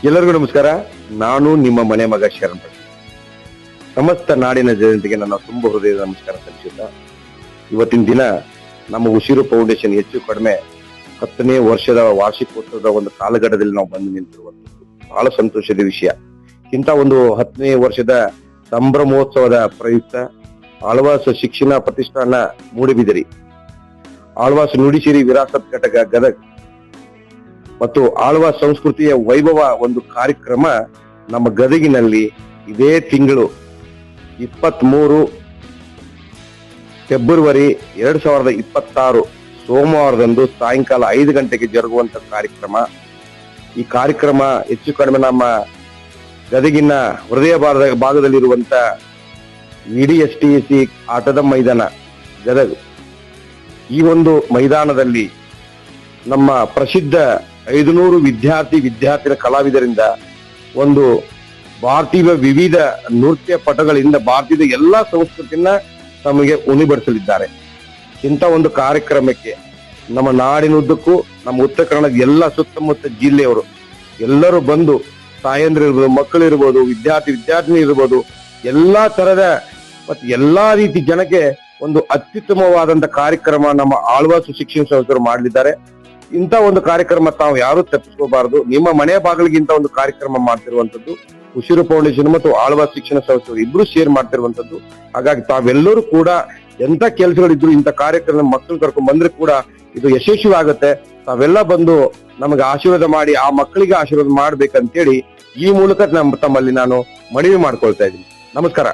ಎಲ್ಲರಿಗೂ ನಮಸ್ಕಾರ. ನಾನು ನಿಮ್ಮ ಮನೆ ಮಗ ಶರಣ್. ಸಮಸ್ತ ನಾಡಿನ ಜನತೆಗೆ ನನ್ನ ತುಂಬ ಹೃದಯದ ನಮಸ್ಕಾರ ಸಲ್ಲಿಸುತ್ತಾ, ಇವತ್ತಿನ ದಿನ ನಮ್ಮ ಉಸಿರು ಫೌಂಡೇಶನ್ ಹೆಚ್ಚು ಕಡಿಮೆ 10ನೇ ವರ್ಷದ ವಾರ್ಷಿಕೋತ್ಸವದ ಒಂದು ಕಾಲಘಟ್ಟದಲ್ಲಿ ನಾವು ಬಂದು ನಿಂತಿರುವಂತದ್ದು ಬಹಳ ಸಂತೋಷದ ವಿಷಯ. ಇಂಥ ಒಂದು 10ನೇ ವರ್ಷದ ಸಂಭ್ರಮೋತ್ಸವದ ಪ್ರಯುಕ್ತ ಆಳ್ವಾಸ್ ಶಿಕ್ಷಣ ಪ್ರತಿಷ್ಠಾನ ಮೂಡಬಿದಿರೆ, ಆಳ್ವಾಸ್ ನುಡಿಸಿರಿ ವಿರಾಸತ್ ಘಟಕ ಗದಗ್ ಮತ್ತು ಆಳ್ವಾಸ್ ಸಂಸ್ಕೃತಿಯ ವೈಭವ ಒಂದು ಕಾರ್ಯಕ್ರಮ ನಮ್ಮ ಗದಗಿನಲ್ಲಿ ಇದೇ ತಿಂಗಳು 23 ಫೆಬ್ರವರಿ 2026 ಸೋಮವಾರದಂದು ಸಾಯಂಕಾಲ 5 ಗಂಟೆಗೆ ಜರುಗುವಂತ ಕಾರ್ಯಕ್ರಮ. ಈ ಕಾರ್ಯಕ್ರಮ ಹೆಚ್ಚು ಕಡಿಮೆ ನಮ್ಮ ಗದಗಿನ ಹೃದಯ ಭಾಗದಲ್ಲಿರುವಂತ VDSTC ಆಟದ ಮೈದಾನ ಗದಗ್. ಈ ಒಂದು ಮೈದಾನದಲ್ಲಿ ನಮ್ಮ ಪ್ರಸಿದ್ಧ 500 ವಿದ್ಯಾರ್ಥಿನ ಕಲಾವಿದರಿಂದ ಒಂದು ಭಾರತೀಯ ವಿವಿಧ ನೃತ್ಯ ಪಟಗಳಿಂದ ಭಾರತೀಯ ಎಲ್ಲಾ ಸಂಸ್ಕೃತಿಯನ್ನ ತಮಗೆ ಉಣಿಬಡಿಸಲಿದ್ದಾರೆ. ಇಂಥ ಒಂದು ಕಾರ್ಯಕ್ರಮಕ್ಕೆ ನಮ್ಮ ನಾಡಿನುದ್ದಕ್ಕೂ ನಮ್ಮ ಉತ್ತರ ಕನ್ನಡದ ಎಲ್ಲ ಸುತ್ತಮುತ್ತ ಜಿಲ್ಲೆಯವರು ಎಲ್ಲರೂ ಬಂದು, ತಾಯಂದ್ರು ಇರ್ಬೋದು, ಮಕ್ಕಳು ಇರ್ಬೋದು, ವಿದ್ಯಾರ್ಥಿನಿ ಇರ್ಬೋದು, ಎಲ್ಲಾ ತರದ ಮತ್ತೆ ಎಲ್ಲಾ ರೀತಿ ಜನಕ್ಕೆ ಒಂದು ಅತ್ಯುತ್ತಮವಾದಂತ ಕಾರ್ಯಕ್ರಮ ನಮ್ಮ ಆಳ್ವಾಸ್ ಶಿಕ್ಷಣ ಸಂಸ್ಥೆಯವರು ಮಾಡಲಿದ್ದಾರೆ. ಇಂಥ ಒಂದು ಕಾರ್ಯಕ್ರಮ ತಾವು ಯಾರು ತಪ್ಪಿಸ್ಕೋಬಾರದು. ನಿಮ್ಮ ಮನೆ ಬಾಗಿಲಿಗೆ ಇಂಥ ಒಂದು ಕಾರ್ಯಕ್ರಮ ಮಾಡ್ತಿರುವಂತದ್ದು ಉಸಿರು ಫೌಂಡೇಶನ್ ಮತ್ತು ಆಳ್ವಾಸ್ ಶಿಕ್ಷಣ ಸಂಸ್ಥೆಯವರು ಇಬ್ರು ಶೇರ್ ಮಾಡ್ತಿರುವಂತದ್ದು. ಹಾಗಾಗಿ ತಾವೆಲ್ಲರೂ ಕೂಡ ಎಂತ ಕೆಲಸಗಳಿದ್ರು ಇಂಥ ಕಾರ್ಯಕ್ರಮ ಮಕ್ಕಳು ಕರ್ಕೊಂಡ್ ಬಂದ್ರೆ ಕೂಡ ಇದು ಯಶಸ್ವಿ ಆಗುತ್ತೆ. ತಾವೆಲ್ಲ ಬಂದು ನಮಗೆ ಆಶೀರ್ವಾದ ಮಾಡಿ ಆ ಮಕ್ಕಳಿಗೆ ಆಶೀರ್ವಾದ ಮಾಡ್ಬೇಕಂತೇಳಿ ಈ ಮೂಲಕ ತಮ್ಮಲ್ಲಿ ನಾನು ಮನವಿ ಮಾಡ್ಕೊಳ್ತಾ ಇದ್ದೀನಿ. ನಮಸ್ಕಾರ.